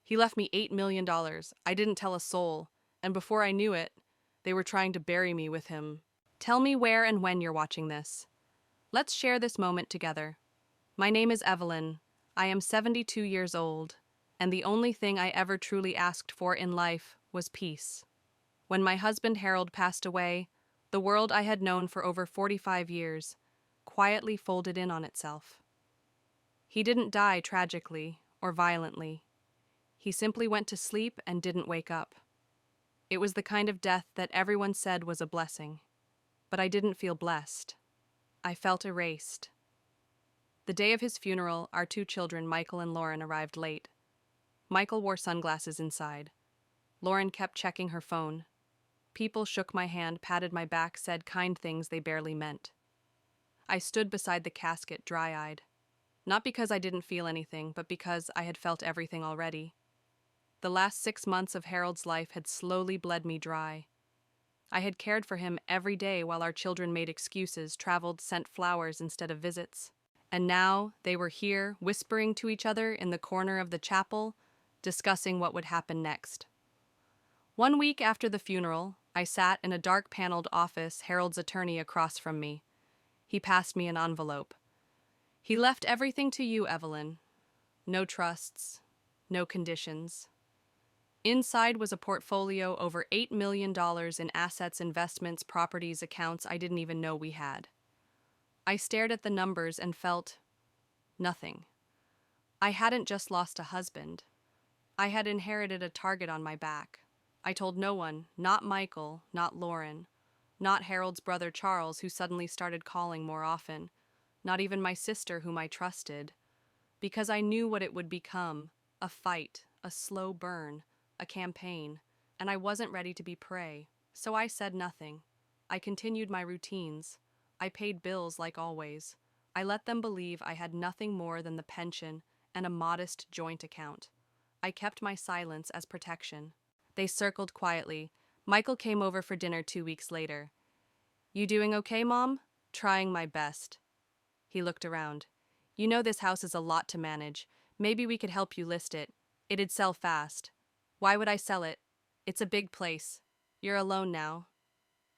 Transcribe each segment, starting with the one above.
He left me $8 million. I didn't tell a soul, and before I knew it, they were trying to bury me with him. Tell me where and when you're watching this. Let's share this moment together. My name is Evelyn. I am 72 years old, and the only thing I ever truly asked for in life was peace. When my husband Harold passed away, the world I had known for over 45 years quietly folded in on itself. He didn't die tragically or violently. He simply went to sleep and didn't wake up. It was the kind of death that everyone said was a blessing, but I didn't feel blessed. I felt erased. The day of his funeral, our two children, Michael and Lauren, arrived late. Michael wore sunglasses inside. Lauren kept checking her phone. People shook my hand, patted my back, said kind things they barely meant. I stood beside the casket, dry-eyed. Not because I didn't feel anything, but because I had felt everything already. The last 6 months of Harold's life had slowly bled me dry. I had cared for him every day while our children made excuses, traveled, sent flowers instead of visits. And now they were here, whispering to each other in the corner of the chapel, discussing what would happen next. 1 week after the funeral, I sat in a dark-paneled office, Harold's attorney across from me. He passed me an envelope. He left everything to you, Evelyn. No trusts, no conditions. Inside was a portfolio over $8 million in assets, investments, properties, accounts I didn't even know we had. I stared at the numbers and felt nothing. I hadn't just lost a husband. I had inherited a target on my back. I told no one, not Michael, not Lauren, not Harold's brother Charles, who suddenly started calling more often, not even my sister, whom I trusted, because I knew what it would become, a fight, a slow burn, a campaign, and I wasn't ready to be prey. So I said nothing. I continued my routines. I paid bills like always. I let them believe I had nothing more than the pension and a modest joint account. I kept my silence as protection. They circled quietly. Michael came over for dinner 2 weeks later. You doing okay, Mom? Trying my best. He looked around. You know this house is a lot to manage. Maybe we could help you list it. It'd sell fast. Why would I sell it? It's a big place. You're alone now.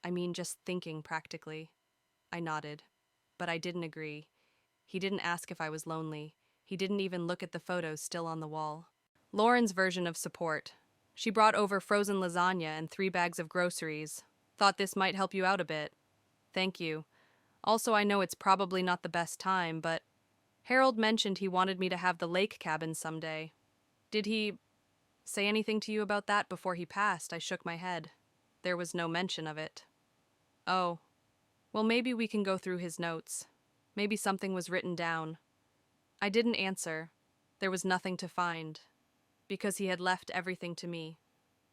I mean, just thinking practically. I nodded, but I didn't agree. He didn't ask if I was lonely. He didn't even look at the photos still on the wall. Lauren's version of support. She brought over frozen lasagna and 3 bags of groceries. Thought this might help you out a bit. Thank you. Also, I know it's probably not the best time, but Harold mentioned he wanted me to have the lake cabin someday. Did he say anything to you about that before he passed? I shook my head. There was no mention of it. Oh, well, maybe we can go through his notes. Maybe something was written down. I didn't answer. There was nothing to find. Because he had left everything to me.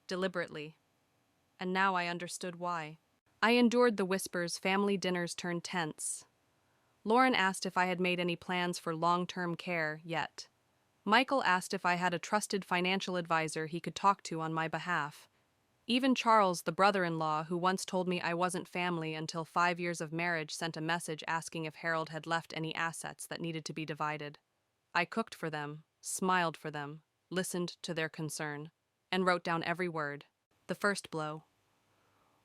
Deliberately. And now I understood why. I endured the whispers. Family dinners turned tense. Lauren asked if I had made any plans for long-term care yet. Michael asked if I had a trusted financial advisor he could talk to on my behalf. Even Charles, the brother-in-law, who once told me I wasn't family until 5 years of marriage, sent a message asking if Harold had left any assets that needed to be divided. I cooked for them, smiled for them, listened to their concern, and wrote down every word. The first blow.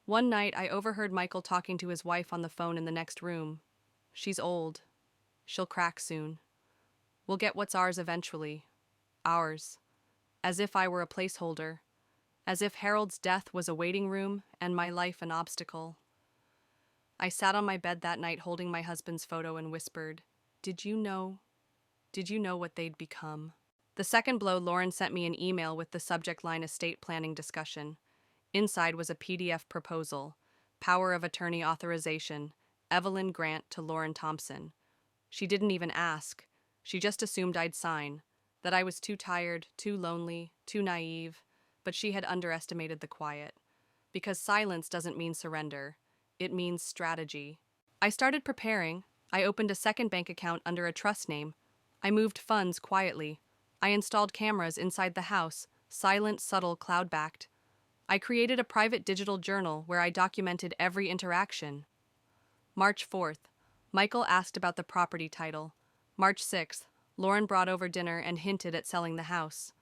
One night, I overheard Michael talking to his wife on the phone in the next room. She's old. She'll crack soon. We'll get what's ours eventually. Ours. As if I were a placeholder. As if Harold's death was a waiting room and my life an obstacle. I sat on my bed that night holding my husband's photo and whispered, Did you know what they'd become? The second blow, Lauren sent me an email with the subject line estate planning discussion. Inside was a PDF proposal, power of attorney authorization, Evelyn Grant to Lauren Thompson. She didn't even ask. She just assumed I'd sign, that I was too tired, too lonely, too naive, but she had underestimated the quiet. Because silence doesn't mean surrender. It means strategy. I started preparing. I opened a second bank account under a trust name. I moved funds quietly. I installed cameras inside the house, silent, subtle, cloud-backed. I created a private digital journal where I documented every interaction. March 4th, Michael asked about the property title. March 6th, Lauren brought over dinner and hinted at selling the house.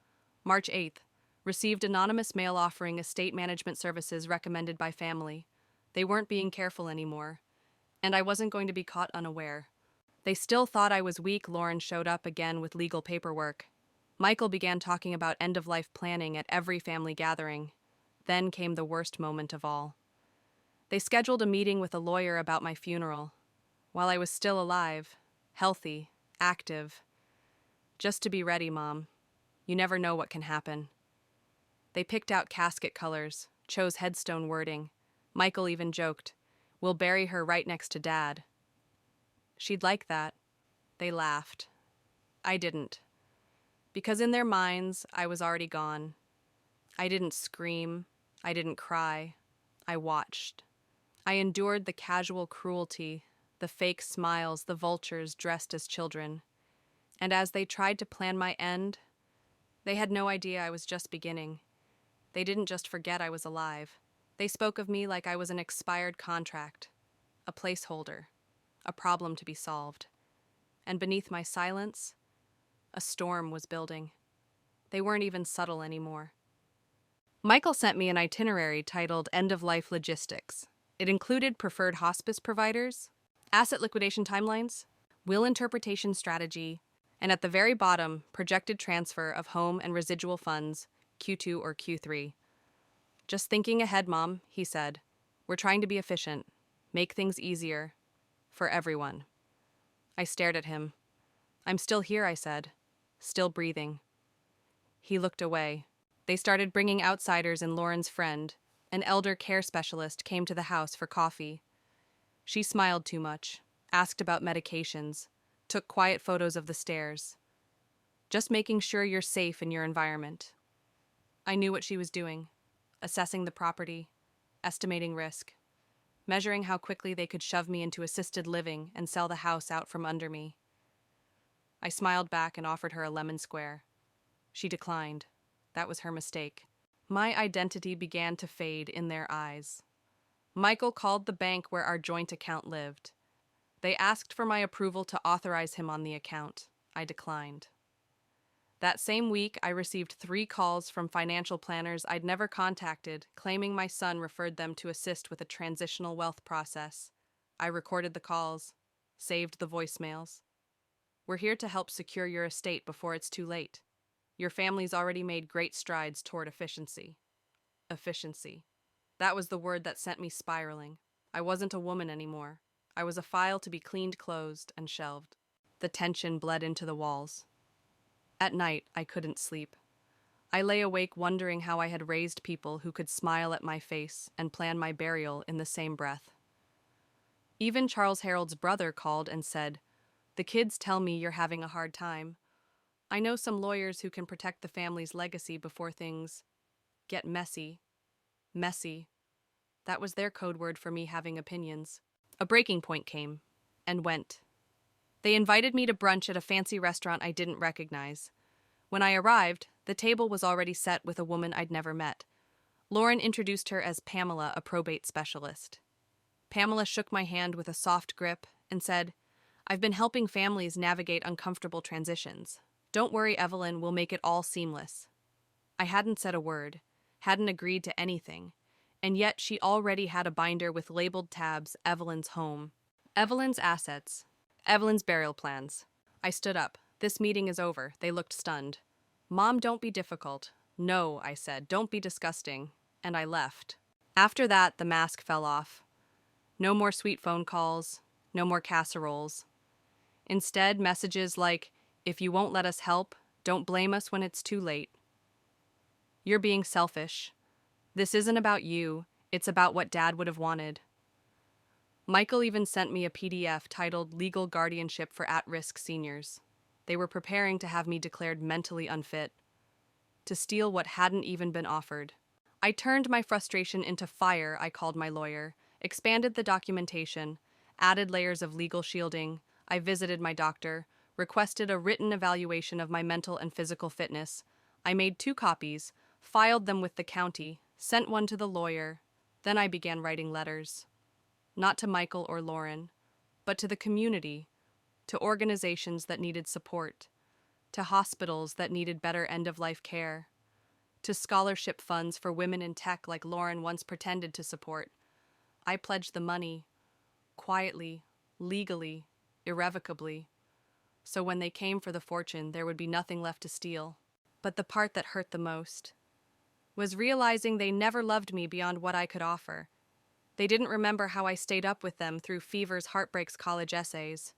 March 8th. Received anonymous mail offering estate management services recommended by family. They weren't being careful anymore, and I wasn't going to be caught unaware. They still thought I was weak. Lauren showed up again with legal paperwork. Michael began talking about end-of-life planning at every family gathering. Then came the worst moment of all. They scheduled a meeting with a lawyer about my funeral. While I was still alive, healthy, active. Just to be ready, Mom. You never know what can happen. They picked out casket colors, chose headstone wording. Michael even joked, "We'll bury her right next to Dad." She'd like that. They laughed. I didn't. Because in their minds, I was already gone. I didn't scream. I didn't cry. I watched. I endured the casual cruelty, the fake smiles, the vultures dressed as children. And as they tried to plan my end, they had no idea I was just beginning. They didn't just forget I was alive. They spoke of me like I was an expired contract, a placeholder, a problem to be solved. And beneath my silence, a storm was building. They weren't even subtle anymore. Michael sent me an itinerary titled End of Life Logistics. It included preferred hospice providers, asset liquidation timelines, will interpretation strategy, and at the very bottom, projected transfer of home and residual funds, Q2 or Q3. "Just thinking ahead, Mom," he said. "We're trying to be efficient, make things easier, for everyone." I stared at him. "I'm still here," I said, "still breathing." He looked away. They started bringing outsiders, and Lauren's friend, an elder care specialist, came to the house for coffee. She smiled too much, asked about medications, took quiet photos of the stairs. Just making sure you're safe in your environment. I knew what she was doing, assessing the property, estimating risk, measuring how quickly they could shove me into assisted living and sell the house out from under me. I smiled back and offered her a lemon square. She declined. That was her mistake. My identity began to fade in their eyes. Michael called the bank where our joint account lived. They asked for my approval to authorize him on the account. I declined. That same week, I received 3 calls from financial planners I'd never contacted, claiming my son referred them to assist with a transitional wealth process. I recorded the calls, saved the voicemails. "We're here to help secure your estate before it's too late. Your family's already made great strides toward efficiency." Efficiency. That was the word that sent me spiraling. I wasn't a woman anymore. I was a file to be cleaned, closed, and shelved. The tension bled into the walls. At night, I couldn't sleep. I lay awake wondering how I had raised people who could smile at my face and plan my burial in the same breath. Even Charles Harold's brother called and said, "The kids tell me you're having a hard time. I know some lawyers who can protect the family's legacy before things get messy." Messy. That was their code word for me having opinions. A breaking point came and went. They invited me to brunch at a fancy restaurant I didn't recognize. When I arrived, the table was already set with a woman I'd never met. Lauren introduced her as Pamela, a probate specialist. Pamela shook my hand with a soft grip and said, "I've been helping families navigate uncomfortable transitions. Don't worry, Evelyn, we'll make it all seamless." I hadn't said a word, hadn't agreed to anything, and yet she already had a binder with labeled tabs, Evelyn's home, Evelyn's assets, Evelyn's burial plans. I stood up. "This meeting is over." They looked stunned. "Mom, don't be difficult." "No," I said, "don't be disgusting." And I left. After that, the mask fell off. No more sweet phone calls, no more casseroles. Instead, messages like, "If you won't let us help, don't blame us when it's too late. You're being selfish. This isn't about you, it's about what Dad would have wanted." Michael even sent me a PDF titled Legal Guardianship for At-Risk Seniors. They were preparing to have me declared mentally unfit, to steal what hadn't even been offered. I turned my frustration into fire. I called my lawyer, expanded the documentation, added layers of legal shielding. I visited my doctor, requested a written evaluation of my mental and physical fitness. I made 2 copies, filed them with the county, sent one to the lawyer. Then I began writing letters. Not to Michael or Lauren, but to the community, to organizations that needed support, to hospitals that needed better end-of-life care. to scholarship funds for women in tech like Lauren once pretended to support. I pledged the money, quietly, legally, irrevocably, so when they came for the fortune, there would be nothing left to steal. But the part that hurt the most was realizing they never loved me beyond what I could offer. They didn't remember how I stayed up with them through Fever's Heartbreaks college essays.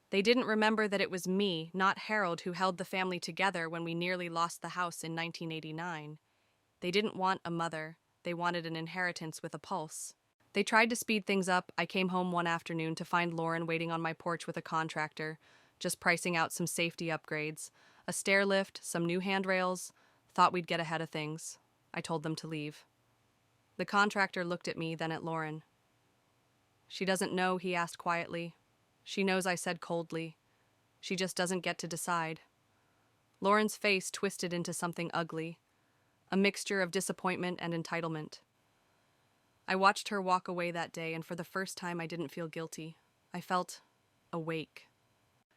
They didn't remember that it was me, not Harold, who held the family together when we nearly lost the house in 1989. They didn't want a mother. They wanted an inheritance with a pulse. They tried to speed things up. I came home one afternoon to find Lauren waiting on my porch with a contractor, just pricing out some safety upgrades, a stair lift, some new handrails. Thought we'd get ahead of things. I told them to leave. The contractor looked at me, then at Lauren. She doesn't know, he asked quietly. She knows, I said coldly. She just doesn't get to decide. Lauren's face twisted into something ugly, a mixture of disappointment and entitlement. I watched her walk away that day, and for the first time I didn't feel guilty. I felt awake.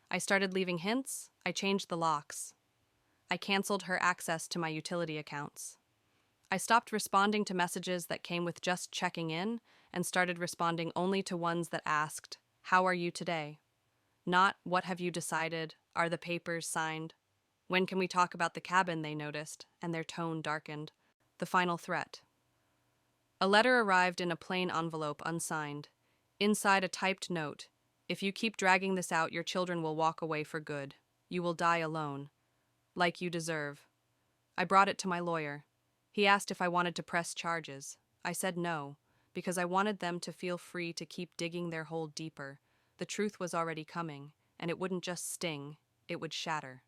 I started leaving hints. I changed the locks. I canceled her access to my utility accounts. I stopped responding to messages that came with just checking in and started responding only to ones that asked, "How are you today?" Not, "What have you decided? Are the papers signed? When can we talk about the cabin?" They noticed, and their tone darkened. The final threat. A letter arrived in a plain envelope, unsigned. Inside, a typed note. "If you keep dragging this out, your children will walk away for good. You will die alone. Like you deserve." I brought it to my lawyer. He asked if I wanted to press charges. I said no, because I wanted them to feel free to keep digging their hole deeper. The truth was already coming, and it wouldn't just sting, it would shatter.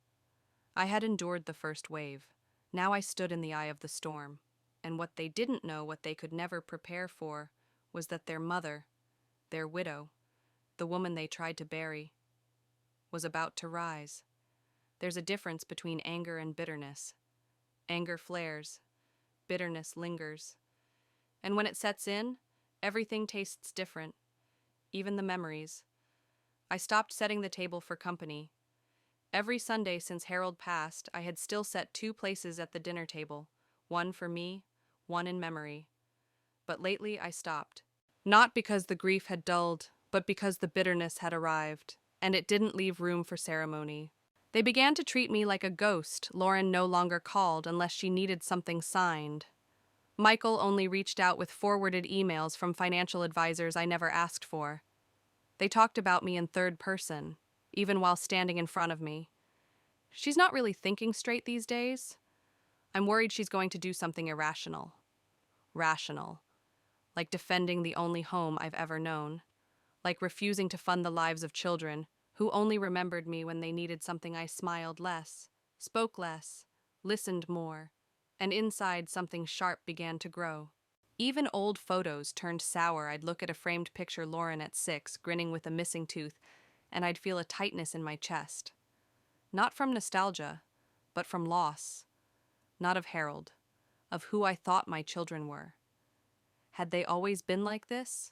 I had endured the first wave. Now I stood in the eye of the storm, and what they didn't know, what they could never prepare for, was that their mother, their widow, the woman they tried to bury, was about to rise. There's a difference between anger and bitterness. Anger flares. Bitterness lingers. And when it sets in, everything tastes different, even the memories. I stopped setting the table for company. Every Sunday since Harold passed, I had still set 2 places at the dinner table, one for me, one in memory. But lately I stopped. Not because the grief had dulled, but because the bitterness had arrived, and it didn't leave room for ceremony. They began to treat me like a ghost. Lauren no longer called unless she needed something signed. Michael only reached out with forwarded emails from financial advisors I never asked for. They talked about me in third person, even while standing in front of me. She's not really thinking straight these days. I'm worried she's going to do something irrational. Rational. Like defending the only home I've ever known. Like refusing to fund the lives of children who only remembered me when they needed something. I smiled less, spoke less, listened more, and inside something sharp began to grow. Even old photos turned sour. I'd look at a framed picture Lauren at 6, grinning with a missing tooth, and I'd feel a tightness in my chest. Not from nostalgia, but from loss. Not of Harold, of who I thought my children were. Had they always been like this?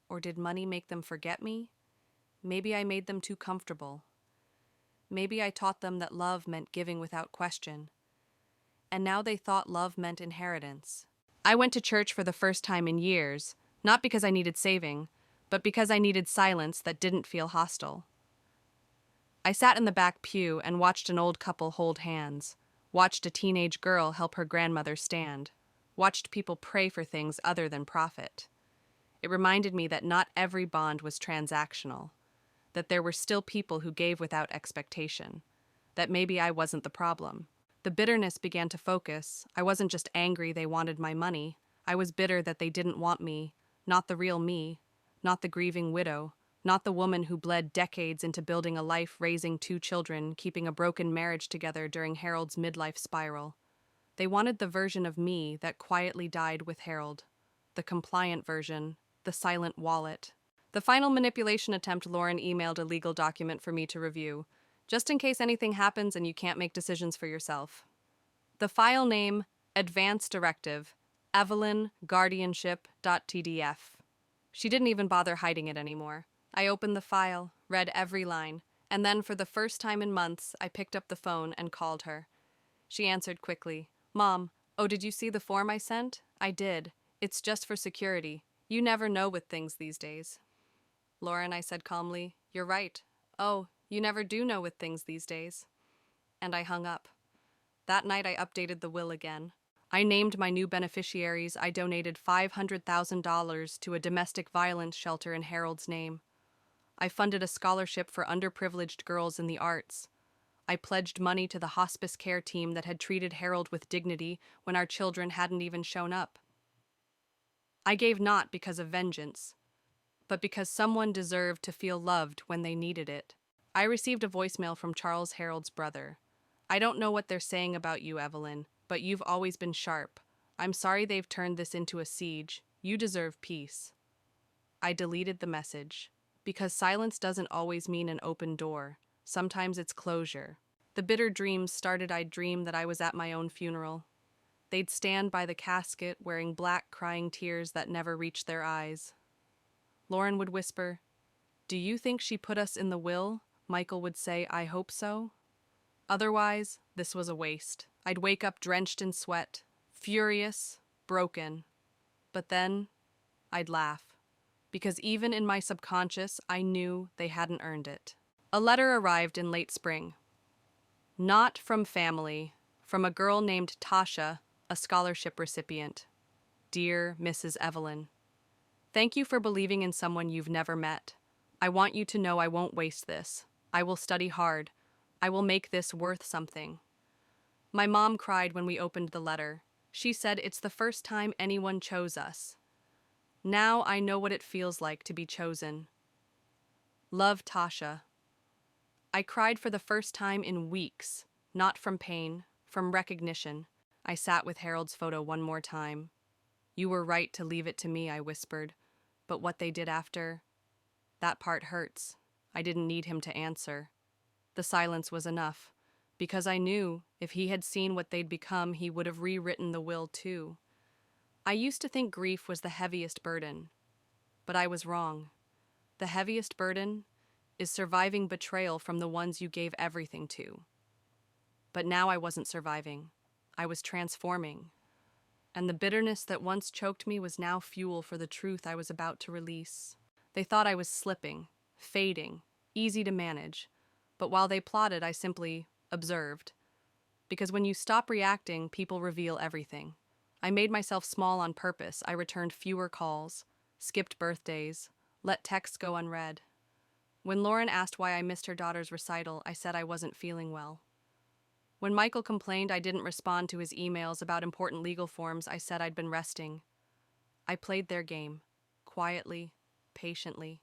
Or did money make them forget me? Maybe I made them too comfortable. Maybe I taught them that love meant giving without question. And now they thought love meant inheritance. I went to church for the first time in years, not because I needed saving, but because I needed silence that didn't feel hostile. I sat in the back pew and watched an old couple hold hands, watched a teenage girl help her grandmother stand, watched people pray for things other than profit. It reminded me that not every bond was transactional, that there were still people who gave without expectation, that maybe I wasn't the problem. The bitterness began to focus. I wasn't just angry they wanted my money. I was bitter that they didn't want me, not the real me, not the grieving widow, not the woman who bled decades into building a life, raising 2 children, keeping a broken marriage together during Harold's midlife spiral. They wanted the version of me that quietly died with Harold, the compliant version, the silent wallet. The final manipulation attempt, Lauren emailed a legal document for me to review, just in case anything happens and you can't make decisions for yourself. The file name, Advance Directive, Evelyn Guardianship.tdf. She didn't even bother hiding it anymore. I opened the file, read every line, and then for the first time in months, I picked up the phone and called her. She answered quickly. "Mom, Oh, did you see the form I sent? I did. It's just for security. You never know with things these days. Lauren, I said calmly, you're right. Oh, you never do know with things these days. And I hung up. That night I updated the will again. I named my new beneficiaries. I donated $500,000 to a domestic violence shelter in Harold's name. I funded a scholarship for underprivileged girls in the arts. I pledged money to the hospice care team that had treated Harold with dignity when our children hadn't even shown up. I gave not because of vengeance, but because someone deserved to feel loved when they needed it. I received a voicemail from Charles Harold's brother. I don't know what they're saying about you, Evelyn, but you've always been sharp. I'm sorry they've turned this into a siege. You deserve peace. I deleted the message. Because silence doesn't always mean an open door. Sometimes it's closure. The bitter dreams started. I'd dream that I was at my own funeral. They'd stand by the casket wearing black crying tears that never reached their eyes. Lauren would whisper, "Do you think she put us in the will?" Michael would say, "I hope so." Otherwise, this was a waste. I'd wake up drenched in sweat, furious, broken. But then, I'd laugh. Because even in my subconscious, I knew they hadn't earned it. A letter arrived in late spring. Not from family, from a girl named Tasha, a scholarship recipient. Dear Mrs. Evelyn, thank you for believing in someone you've never met. I want you to know I won't waste this. I will study hard. I will make this worth something. My mom cried when we opened the letter. She said it's the first time anyone chose us. Now I know what it feels like to be chosen. Love, Tasha. I cried for the first time in weeks, not from pain, from recognition. I sat with Harold's photo one more time. You were right to leave it to me, I whispered. But what they did after, that part hurts. I didn't need him to answer. The silence was enough, because I knew if he had seen what they'd become, he would have rewritten the will too. I used to think grief was the heaviest burden, but I was wrong. The heaviest burden is surviving betrayal from the ones you gave everything to. But now I wasn't surviving. I was transforming. And the bitterness that once choked me was now fuel for the truth I was about to release. They thought I was slipping, fading, easy to manage. But while they plotted, I simply observed. Because when you stop reacting, people reveal everything. I made myself small on purpose. I returned fewer calls, skipped birthdays, let texts go unread. When Lauren asked why I missed her daughter's recital, I said I wasn't feeling well. When Michael complained I didn't respond to his emails about important legal forms, I said I'd been resting. I played their game, quietly, patiently.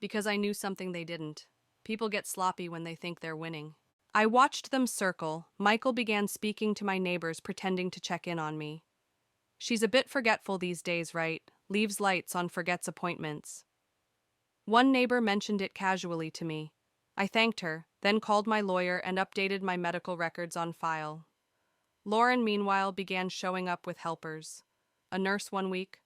Because I knew something they didn't. People get sloppy when they think they're winning. I watched them circle. Michael began speaking to my neighbors, pretending to check in on me. She's a bit forgetful these days, right? Leaves lights on, forgets appointments. One neighbor mentioned it casually to me. I thanked her, then called my lawyer and updated my medical records on file. Lauren, meanwhile, began showing up with helpers. A nurse one week,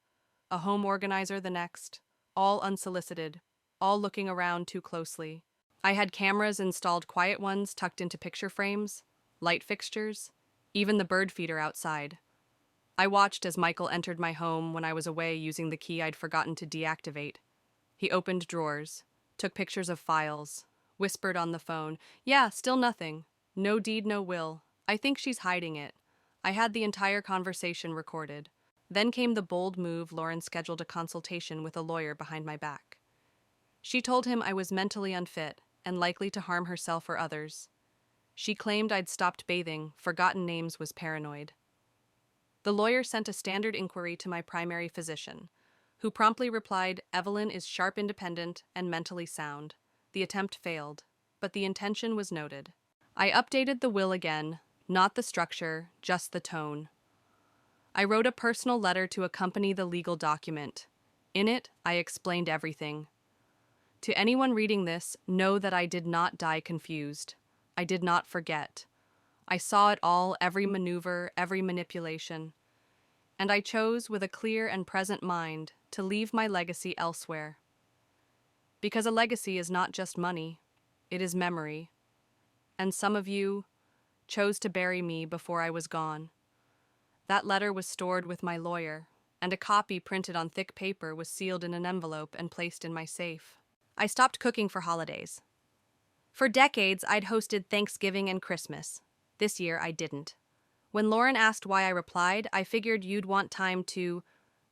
a home organizer the next, all unsolicited, all looking around too closely. I had cameras installed, quiet ones tucked into picture frames, light fixtures, even the bird feeder outside. I watched as Michael entered my home when I was away using the key I'd forgotten to deactivate. He opened drawers, took pictures of files, whispered on the phone, "Yeah, still nothing. No deed, no will. I think she's hiding it." I had the entire conversation recorded. Then came the bold move. Lauren scheduled a consultation with a lawyer behind my back. She told him I was mentally unfit and likely to harm herself or others. She claimed I'd stopped bathing, forgotten names, was paranoid. The lawyer sent a standard inquiry to my primary physician, who promptly replied, "Evelyn is sharp, independent, and mentally sound." The attempt failed, but the intention was noted. I updated the will again, not the structure, just the tone. I wrote a personal letter to accompany the legal document. In it, I explained everything. To anyone reading this, know that I did not die confused. I did not forget. I saw it all, every maneuver, every manipulation. And I chose, with a clear and present mind, to leave my legacy elsewhere. Because a legacy is not just money, it is memory. And some of you chose to bury me before I was gone. That letter was stored with my lawyer, and a copy printed on thick paper was sealed in an envelope and placed in my safe. I stopped cooking for holidays. For decades, I'd hosted Thanksgiving and Christmas. This year, I didn't. When Lauren asked why I replied, I figured you'd want time to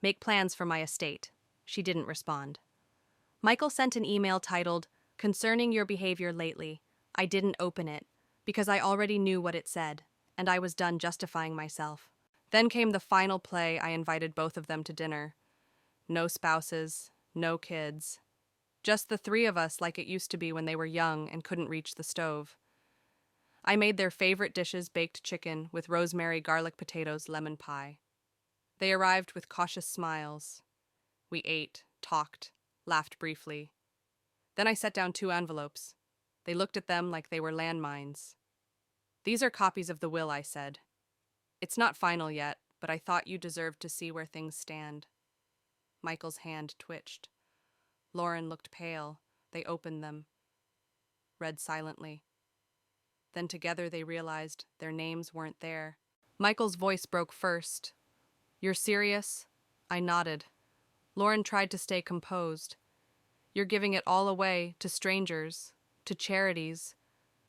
make plans for my estate. She didn't respond. Michael sent an email titled, "Concerning your behavior lately." I didn't open it, because I already knew what it said, and I was done justifying myself. Then came the final play. I invited both of them to dinner. No spouses, no kids. Just the three of us like it used to be when they were young and couldn't reach the stove. I made their favorite dishes, baked chicken with rosemary, garlic potatoes, lemon pie. They arrived with cautious smiles. We ate, talked, laughed briefly. Then I set down 2 envelopes. They looked at them like they were landmines. "These are copies of the will," I said. "It's not final yet, but I thought you deserved to see where things stand." Michael's hand twitched. Lauren looked pale. They opened them, read silently. Then together they realized their names weren't there. Michael's voice broke first. "You're serious?" I nodded. Lauren tried to stay composed. "You're giving it all away to strangers, to charities,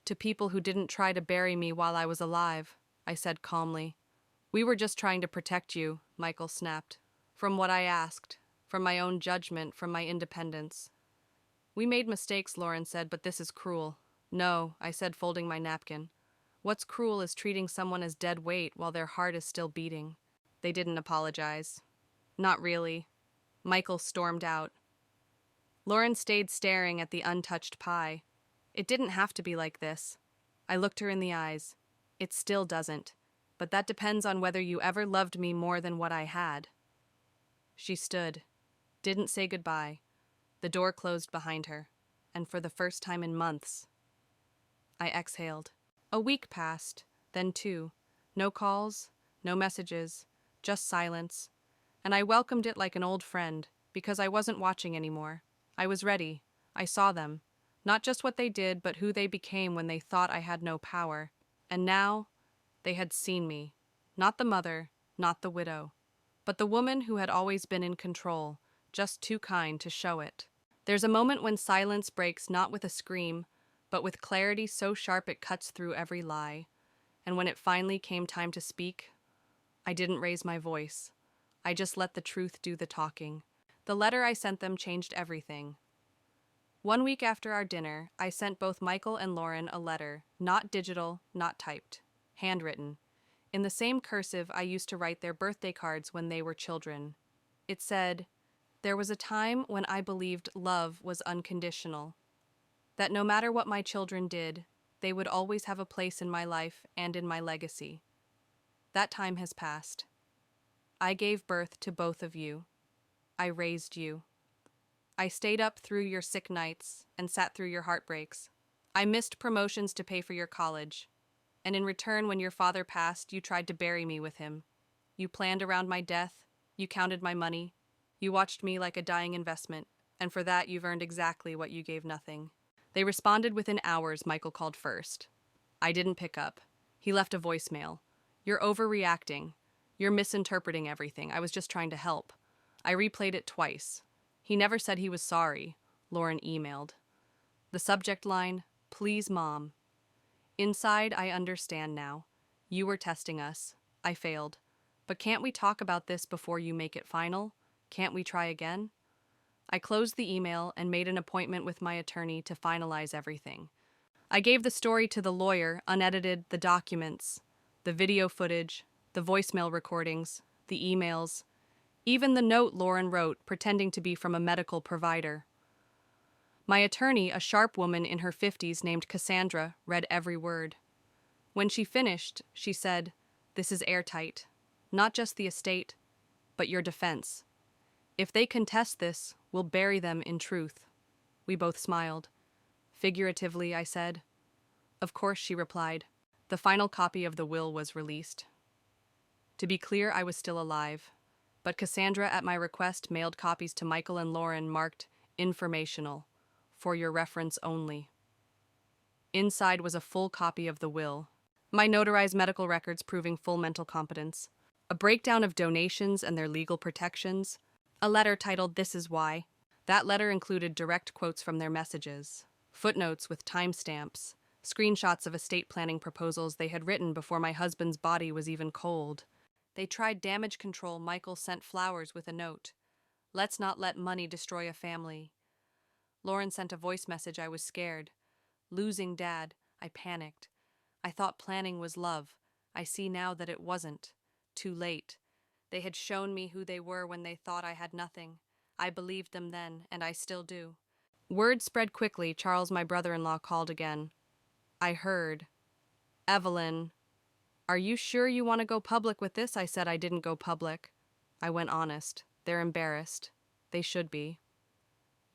to people who didn't try to bury me while I was alive," I said calmly. "We were just trying to protect you," Michael snapped. "From what I asked, from my own judgment, from my independence." "We made mistakes," Lauren said, "but this is cruel." "No," I said, folding my napkin. "What's cruel is treating someone as dead weight while their heart is still beating." They didn't apologize. "Not really." Michael stormed out. Lauren stayed staring at the untouched pie. "It didn't have to be like this." I looked her in the eyes. "It still doesn't. But that depends on whether you ever loved me more than what I had." She stood, didn't say goodbye. The door closed behind her, and for the first time in months, I exhaled. A week passed, then 2. No calls, no messages, just silence. And I welcomed it like an old friend, because I wasn't watching anymore. I was ready. I saw them. Not just what they did, but who they became when they thought I had no power. And now, they had seen me. Not the mother, not the widow, but the woman who had always been in control, just too kind to show it. There's a moment when silence breaks not with a scream, but with clarity so sharp it cuts through every lie. And when it finally came time to speak, I didn't raise my voice. I just let the truth do the talking. The letter I sent them changed everything. 1 week after our dinner, I sent both Michael and Lauren a letter, not digital, not typed, handwritten, in the same cursive I used to write their birthday cards when they were children. It said, "There was a time when I believed love was unconditional, that no matter what my children did, they would always have a place in my life and in my legacy. That time has passed. I gave birth to both of you. I raised you. I stayed up through your sick nights and sat through your heartbreaks. I missed promotions to pay for your college. And in return, when your father passed, you tried to bury me with him. You planned around my death. You counted my money. You watched me like a dying investment. And for that, you've earned exactly what you gave nothing." They responded within hours. Michael called first. I didn't pick up. He left a voicemail. "You're overreacting. You're misinterpreting everything. I was just trying to help." I replayed it twice. He never said he was sorry, Lauren emailed. The subject line, "Please, Mom." Inside, I understand now. You were testing us. I failed. But can't we talk about this before you make it final? Can't we try again? I closed the email and made an appointment with my attorney to finalize everything. I gave the story to the lawyer, unedited, the documents, the video footage, the voicemail recordings, the emails, even the note Lauren wrote pretending to be from a medical provider. My attorney, a sharp woman in her 50s named Cassandra, read every word. When she finished, she said, "This is airtight. Not just the estate, but your defense. If they contest this, we'll bury them in truth." We both smiled. "Figuratively," I said. "Of course," she replied. The final copy of the will was released. To be clear, I was still alive, but Cassandra, at my request, mailed copies to Michael and Lauren marked "Informational, for your reference only." Inside was a full copy of the will, my notarized medical records proving full mental competence, a breakdown of donations and their legal protections, a letter titled "This Is Why." That letter included direct quotes from their messages, footnotes with timestamps, screenshots of estate planning proposals they had written before my husband's body was even cold. They tried damage control. Michael sent flowers with a note. "Let's not let money destroy a family." Lauren sent a voice message. "I was scared. Losing Dad, I panicked. I thought planning was love. I see now that it wasn't. Too late. They had shown me who they were when they thought I had nothing. I believed them then, and I still do." Word spread quickly. Charles, my brother-in-law, called again. "I heard. Evelyn, are you sure you want to go public with this?" I said I didn't go public. I went honest. They're embarrassed. They should be.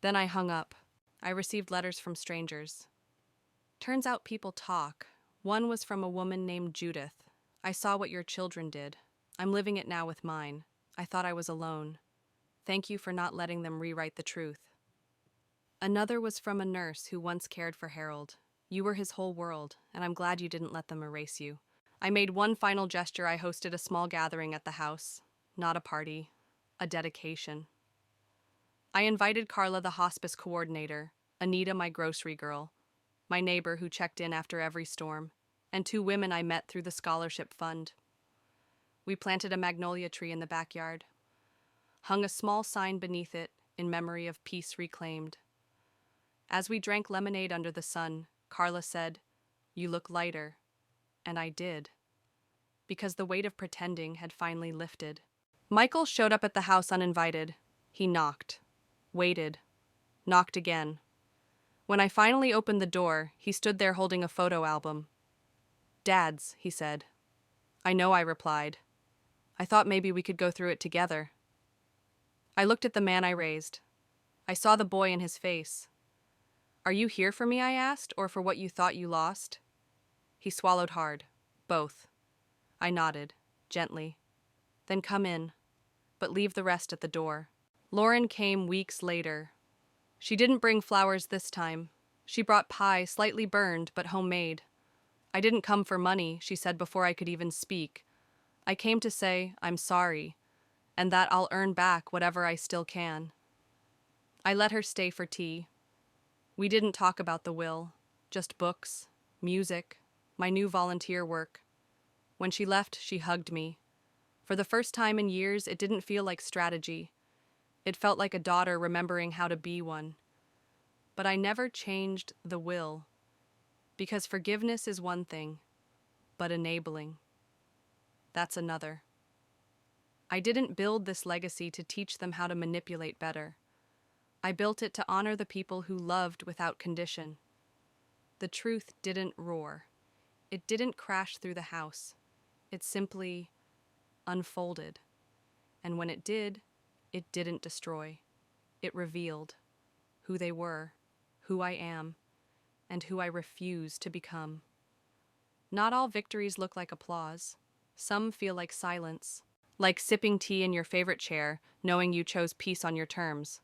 Then I hung up. I received letters from strangers. Turns out people talk. One was from a woman named Judith. "I saw what your children did. I'm living it now with mine. I thought I was alone. Thank you for not letting them rewrite the truth." Another was from a nurse who once cared for Harold. "You were his whole world, and I'm glad you didn't let them erase you." I made one final gesture. I hosted a small gathering at the house. Not a party, a dedication. I invited Carla, the hospice coordinator, Anita, my grocery girl, my neighbor who checked in after every storm, and 2 women I met through the scholarship fund. We planted a magnolia tree in the backyard, hung a small sign beneath it in memory of peace reclaimed. As we drank lemonade under the sun, Carla said, "You look lighter." And I did, because the weight of pretending had finally lifted. Michael showed up at the house uninvited. He knocked, waited, knocked again. When I finally opened the door, he stood there holding a photo album. "Dad's," he said. "I know," I replied. "I thought maybe we could go through it together." I looked at the man I raised. I saw the boy in his face. "Are you here for me?" I asked, "or for what you thought you lost?" He swallowed hard. "Both." I nodded, gently. "Then come in, but leave the rest at the door." Lauren came weeks later. She didn't bring flowers this time. She brought pie, slightly burned, but homemade. "I didn't come for money," she said before I could even speak. "I came to say I'm sorry, and that I'll earn back whatever I still can." I let her stay for tea. We didn't talk about the will, just books, music, my new volunteer work. When she left, she hugged me. For the first time in years, it didn't feel like strategy. It felt like a daughter remembering how to be one. But I never changed the will, because forgiveness is one thing, but enabling, that's another. I didn't build this legacy to teach them how to manipulate better. I built it to honor the people who loved without condition. The truth didn't roar. It didn't crash through the house. It simply unfolded. And when it did, it didn't destroy. It revealed who they were, who I am, and who I refuse to become. Not all victories look like applause. Some feel like silence, like sipping tea in your favorite chair, knowing you chose peace on your terms.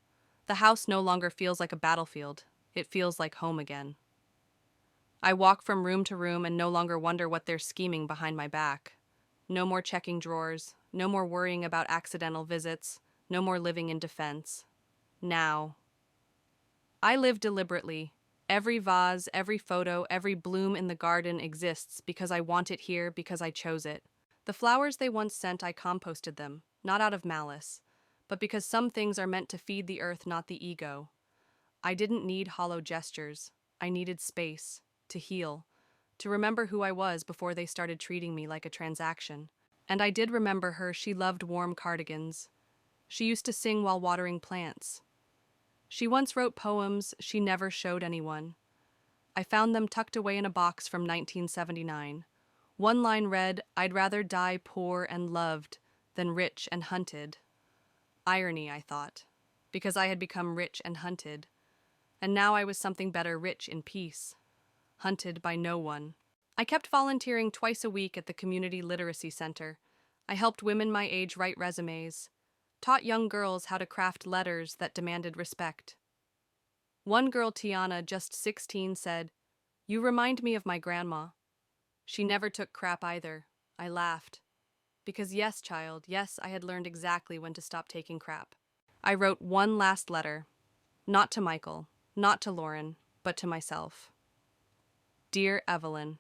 The house no longer feels like a battlefield. It feels like home again. I walk from room to room and no longer wonder what they're scheming behind my back. No more checking drawers, no more worrying about accidental visits, no more living in defense. Now. I live deliberately. Every vase, every photo, every bloom in the garden exists because I want it here, because I chose it. The flowers they once sent, I composted them, not out of malice, but because some things are meant to feed the earth, not the ego. I didn't need hollow gestures. I needed space, to heal, to remember who I was before they started treating me like a transaction. And I did remember her. She loved warm cardigans. She used to sing while watering plants. She once wrote poems she never showed anyone. I found them tucked away in a box from 1979. One line read, "I'd rather die poor and loved than rich and hunted." Irony, I thought, because I had become rich and hunted. And now I was something better, rich in peace, hunted by no one. I kept volunteering twice a week at the Community Literacy Center. I helped women my age write resumes, taught young girls how to craft letters that demanded respect. One girl, Tiana, just 16, said, "You remind me of my grandma." She never took crap either. I laughed. Because yes, child, yes, I had learned exactly when to stop taking crap. I wrote one last letter, not to Michael, not to Lauren, but to myself. Dear Evelyn,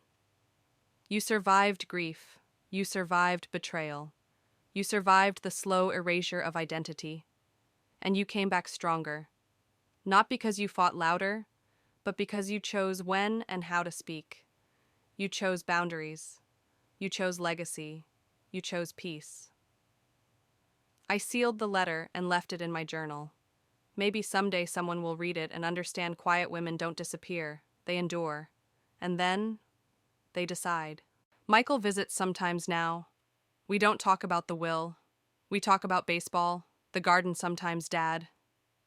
you survived grief. You survived betrayal. You survived the slow erasure of identity. And you came back stronger. Not because you fought louder, but because you chose when and how to speak. You chose boundaries. You chose legacy. You chose peace. I sealed the letter and left it in my journal. Maybe someday someone will read it and understand quiet women don't disappear, they endure. And then, they decide. Michael visits sometimes now. We don't talk about the will. We talk about baseball, the garden sometimes, Dad.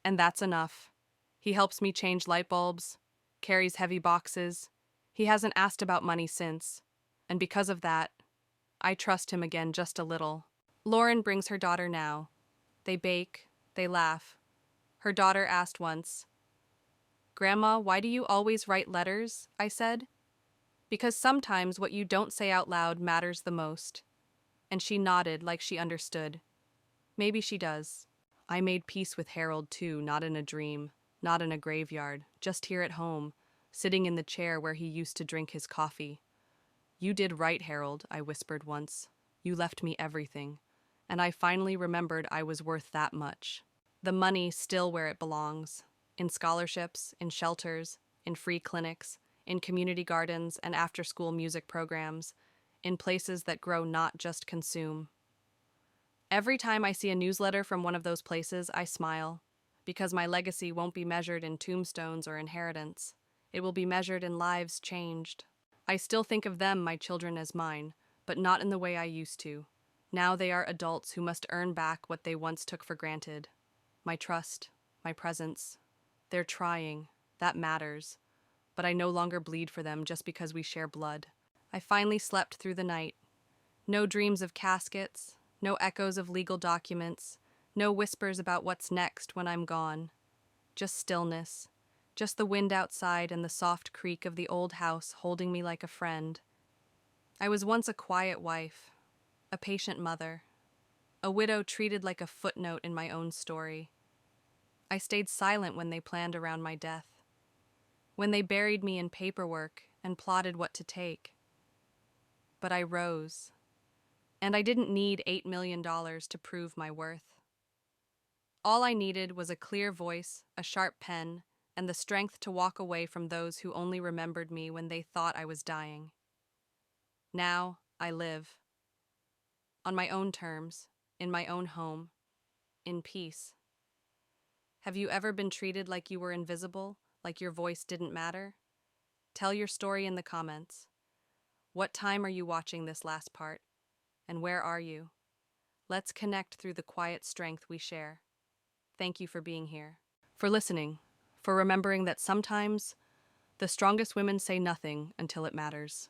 And that's enough. He helps me change light bulbs, carries heavy boxes. He hasn't asked about money since. And because of that, I trust him again just a little. Lauren brings her daughter now. They bake, they laugh. Her daughter asked once, "Grandma, why do you always write letters?" I said. "Because sometimes what you don't say out loud matters the most." And she nodded like she understood. Maybe she does. I made peace with Harold too, not in a dream, not in a graveyard, just here at home, sitting in the chair where he used to drink his coffee. "You did right, Harold," I whispered once. "You left me everything." And I finally remembered I was worth that much. The money still where it belongs. In scholarships, in shelters, in free clinics, in community gardens and after-school music programs, in places that grow, not just consume. Every time I see a newsletter from one of those places, I smile, because my legacy won't be measured in tombstones or inheritance. It will be measured in lives changed. I still think of them, my children, as mine, but not in the way I used to. Now they are adults who must earn back what they once took for granted. My trust, my presence. They're trying. That matters. But I no longer bleed for them just because we share blood. I finally slept through the night. No dreams of caskets, no echoes of legal documents, no whispers about what's next when I'm gone. Just stillness. Just the wind outside and the soft creak of the old house holding me like a friend. I was once a quiet wife, a patient mother, a widow treated like a footnote in my own story. I stayed silent when they planned around my death, when they buried me in paperwork and plotted what to take. But I rose, and I didn't need $8 million to prove my worth. All I needed was a clear voice, a sharp pen, and the strength to walk away from those who only remembered me when they thought I was dying. Now I live. On my own terms, in my own home, in peace. Have you ever been treated like you were invisible, like your voice didn't matter? Tell your story in the comments. What time are you watching this last part? And where are you? Let's connect through the quiet strength we share. Thank you for being here, for listening, for remembering that sometimes the strongest women say nothing until it matters.